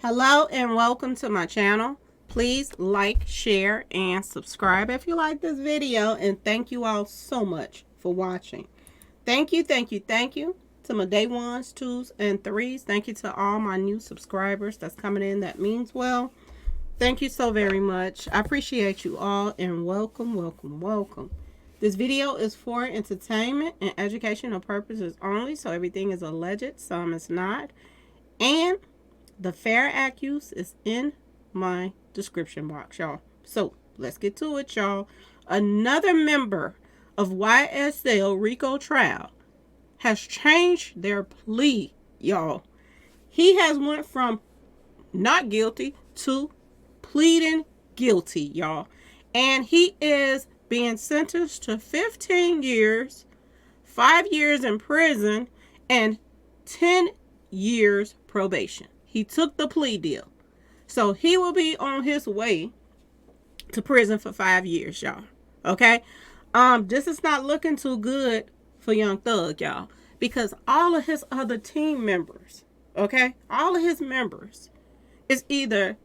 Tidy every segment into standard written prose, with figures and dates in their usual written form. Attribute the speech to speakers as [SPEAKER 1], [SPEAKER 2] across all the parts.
[SPEAKER 1] Hello and welcome to my channel. Please like, share, and subscribe if you like this video. And thank you all so much for watching. Thank you to my day ones, twos, and threes. Thank you to all my new subscribers that's coming in. That means well. Thank you so very much. I appreciate you all and welcome. This video is for entertainment and educational purposes only, so everything is alleged, some is not. And the fair act use is in my description box, y'all. So let's get to it, y'all. Another member of YSL RICO trial has changed their plea, y'all. He has went from not guilty to pleading guilty, y'all. And he is being sentenced to 15 years, 5 years in prison, and 10 years probation. He took the plea deal. So he will be on his way to prison for 5 years, y'all. Okay? This is not looking too good for Young Thug, y'all. Because all of his other team members, okay? All of his members is either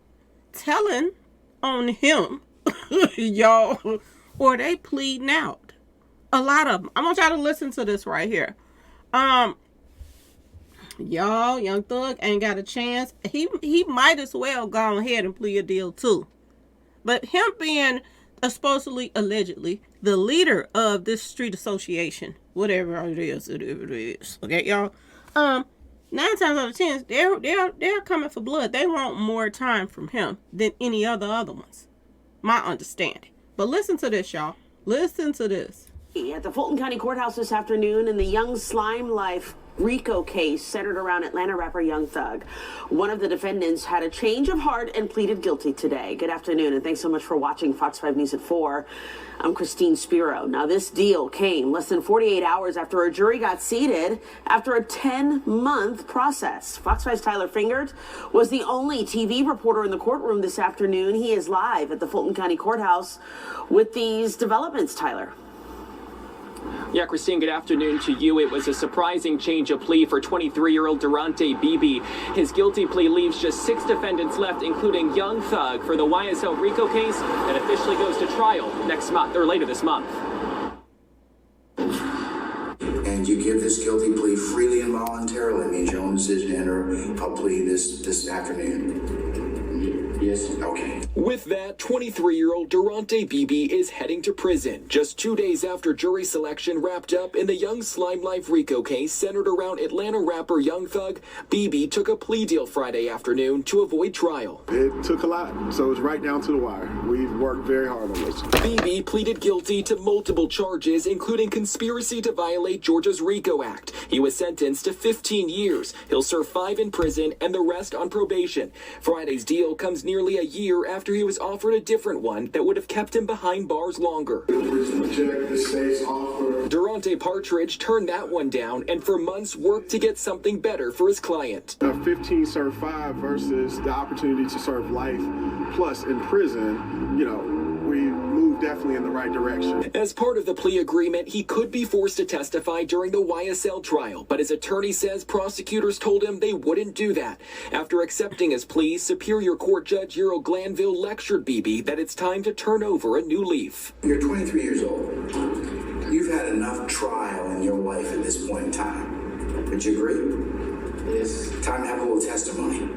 [SPEAKER 1] telling on him, y'all, or they pleading out. A lot of them. I want y'all to listen to this right here. Y'all, Young Thug ain't got a chance. He might as well go ahead and plead a deal too. But him being supposedly, allegedly, the leader of this street association, whatever it is, okay, y'all. 9 times out of 10, they're coming for blood. They want more time from him than any other ones. My understanding. But listen to this, y'all. Listen to this.
[SPEAKER 2] At the Fulton County Courthouse this afternoon in the Young Slime Life RICO case centered around Atlanta rapper Young Thug. One of the defendants had a change of heart and pleaded guilty today. Good afternoon, and thanks so much for watching Fox 5 News at 4. I'm Christine Spiro. Now, this deal came less than 48 hours after a jury got seated after a 10-month process. Fox 5's Tyler Fingert was the only TV reporter in the courtroom this afternoon. He is live at the Fulton County Courthouse with these developments, Tyler.
[SPEAKER 3] Yeah, Christine, good afternoon to you. It was a surprising change of plea for 23-year-old Derontae Bebee. His guilty plea leaves just 6 defendants left, including Young Thug, for the YSL RICO case that officially goes to trial next month, or later this month.
[SPEAKER 4] And you give this guilty plea freely and voluntarily, means your own decision to enter a plea this afternoon. Yes. Okay.
[SPEAKER 5] With that, 23-year-old Derontae Bebee is heading to prison just 2 days after jury selection wrapped up in the Young Slime Life RICO case centered around Atlanta rapper Young Thug. Bebee took a plea deal Friday afternoon to avoid trial.
[SPEAKER 6] It took a lot, so it's right down to the wire. We've worked very hard on this.
[SPEAKER 5] Bebee pleaded guilty to multiple charges, including conspiracy to violate Georgia's RICO Act. He was sentenced to 15 years. He'll serve 5 in prison and the rest on probation. Friday's deal comes nearly a year after he was offered a different one that would have kept him behind bars longer. Derontae Partridge turned that one down and for months worked to get something better for his client.
[SPEAKER 6] 15 serve 5 versus the opportunity to serve life plus in prison, you know, we moved definitely in the right direction.
[SPEAKER 5] As part of the plea agreement, he could be forced to testify during the YSL trial, but his attorney says prosecutors told him they wouldn't do that. After accepting his plea, Superior Court Judge Earl Glanville lectured Bebee that it's time to turn over a new leaf.
[SPEAKER 4] You're 23 years old. You've had enough trial in your life at this point in time. Would you agree? Yes. Time to have a little testimony.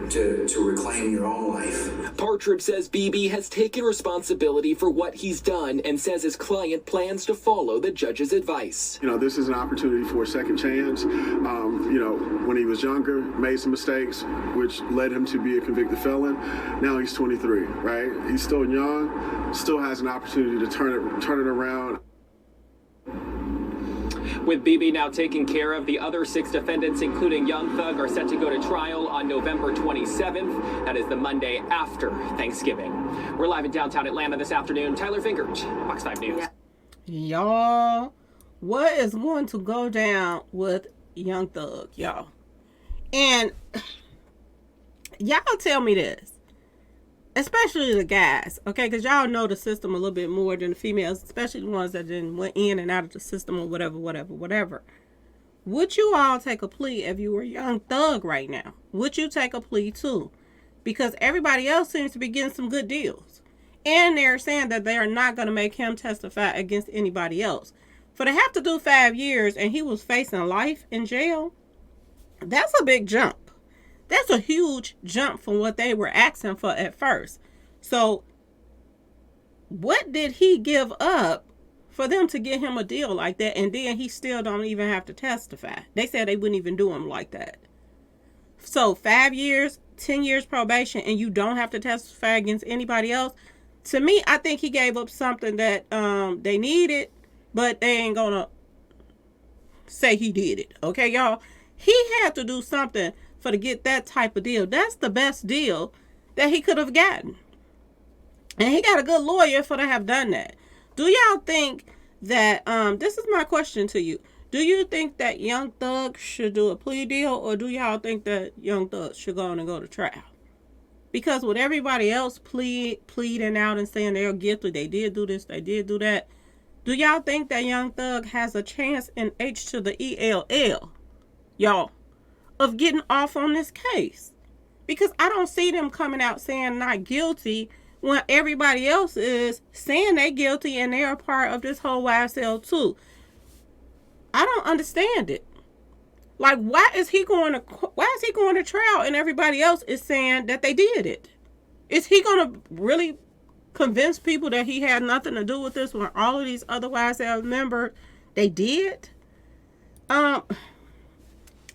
[SPEAKER 4] To reclaim your own life.
[SPEAKER 5] Partridge says Bebee has taken responsibility for what he's done and says his client plans to follow the judge's advice.
[SPEAKER 6] You know, this is an opportunity for a second chance. You know, when he was younger, made some mistakes, which led him to be a convicted felon. Now he's 23, right? He's still young, still has an opportunity to turn it around.
[SPEAKER 3] With Bebee now taking care of, the other 6 defendants, including Young Thug, are set to go to trial on November 27th. That is the Monday after Thanksgiving. We're live in downtown Atlanta this afternoon. Tyler Fingert, Fox 5 News.
[SPEAKER 1] Y'all, what is going to go down with Young Thug, y'all? And y'all tell me this. Especially the guys, okay? Because y'all know the system a little bit more than the females, especially the ones that then went in and out of the system or whatever. Would you all take a plea if you were Young Thug right now? Would you take a plea too? Because everybody else seems to be getting some good deals. And they're saying that they are not going to make him testify against anybody else. For to have to do 5 years and he was facing life in jail, that's a big jump. That's a huge jump from what they were asking for at first. So what did he give up for them to get him a deal like that? And then he still don't even have to testify. They said they wouldn't even do him like that. So 5 years, 10 years probation, and you don't have to testify against anybody else. To me, I think he gave up something that they needed, but they ain't gonna say he did it. Okay, y'all? He had to do something for to get that type of deal. That's the best deal that he could have gotten. And he got a good lawyer for to have done that. Do y'all think that, this is my question to you. Do you think that Young Thug should do a plea deal, or do y'all think that Young Thug should go on and go to trial? Because with everybody else pleading out and saying they're guilty, they did do this, they did do that, do y'all think that Young Thug has a chance in H to the ELL, y'all, of getting off on this case? Because I don't see them coming out saying not guilty when everybody else is saying they're guilty and they're a part of this whole YSL too. I don't understand it. Like, why is he going to trial and everybody else is saying that they did it? Is he going to really convince people that he had nothing to do with this when all of these other YSL members, they did? I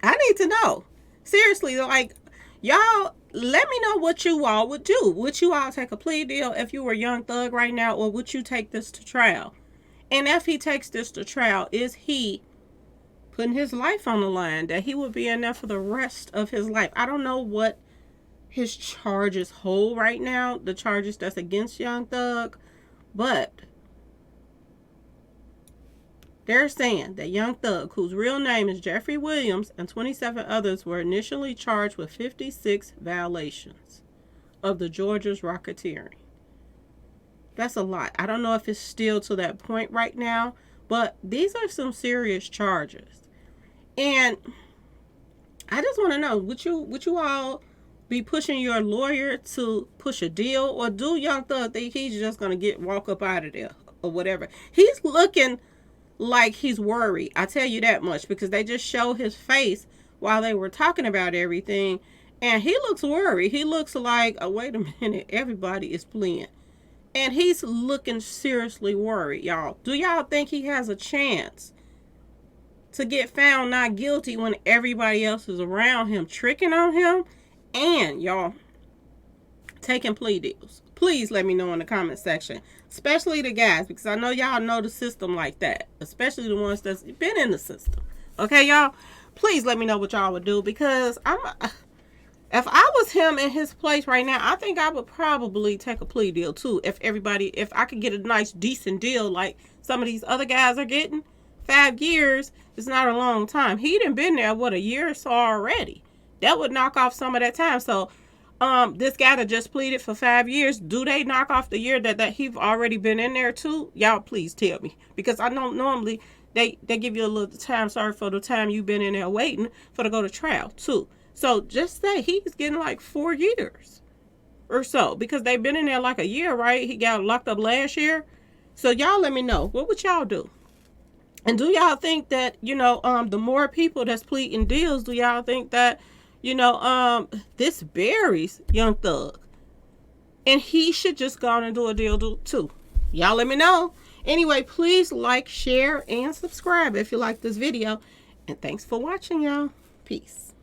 [SPEAKER 1] need to know. Seriously, like, y'all, let me know what you all would do. Would you all take a plea deal if you were Young Thug right now, or would you take this to trial? And if he takes this to trial, is he putting his life on the line, that he would be in there for the rest of his life? I don't know what his charges hold right now, the charges that's against Young Thug, but they're saying that Young Thug, whose real name is Jeffrey Williams, and 27 others were initially charged with 56 violations of the Georgia's racketeering. That's a lot. I don't know if it's still to that point right now, but these are some serious charges. And I just want to know, would you all be pushing your lawyer to push a deal, or do Young Thug think he's just going to walk up out of there or whatever? He's looking like he's worried. I tell you that much, because they just show his face while they were talking about everything, and he looks worried. He looks like, oh, wait a minute, everybody is playing. And he's looking seriously worried, y'all. Do y'all think he has a chance to get found not guilty when everybody else is around him tricking on him and, y'all, taking plea deals? Please let me know in the comment section, especially the guys, because I know y'all know the system like that, especially the ones that's been in the system. Okay, y'all? Please let me know what y'all would do, because if I was him in his place right now, I think I would probably take a plea deal too. If I could get a nice, decent deal like some of these other guys are getting. 5 years is not a long time. He done been there, what, a year or so already. That would knock off some of that time. So, this guy that just pleaded for 5 years, do they knock off the year that he's already been in there too? Y'all please tell me. Because I know normally they give you a little time, sorry, for the time you've been in there waiting for to go to trial too. So just say he's getting like 4 years or so, because they've been in there like a year, right? He got locked up last year. So y'all let me know. What would y'all do? And do y'all think that, the more people that's pleading deals, do y'all think that, this buries Young Thug? And he should just go on and do a deal too. Y'all let me know. Anyway, please like, share, and subscribe if you like this video. And thanks for watching, y'all. Peace.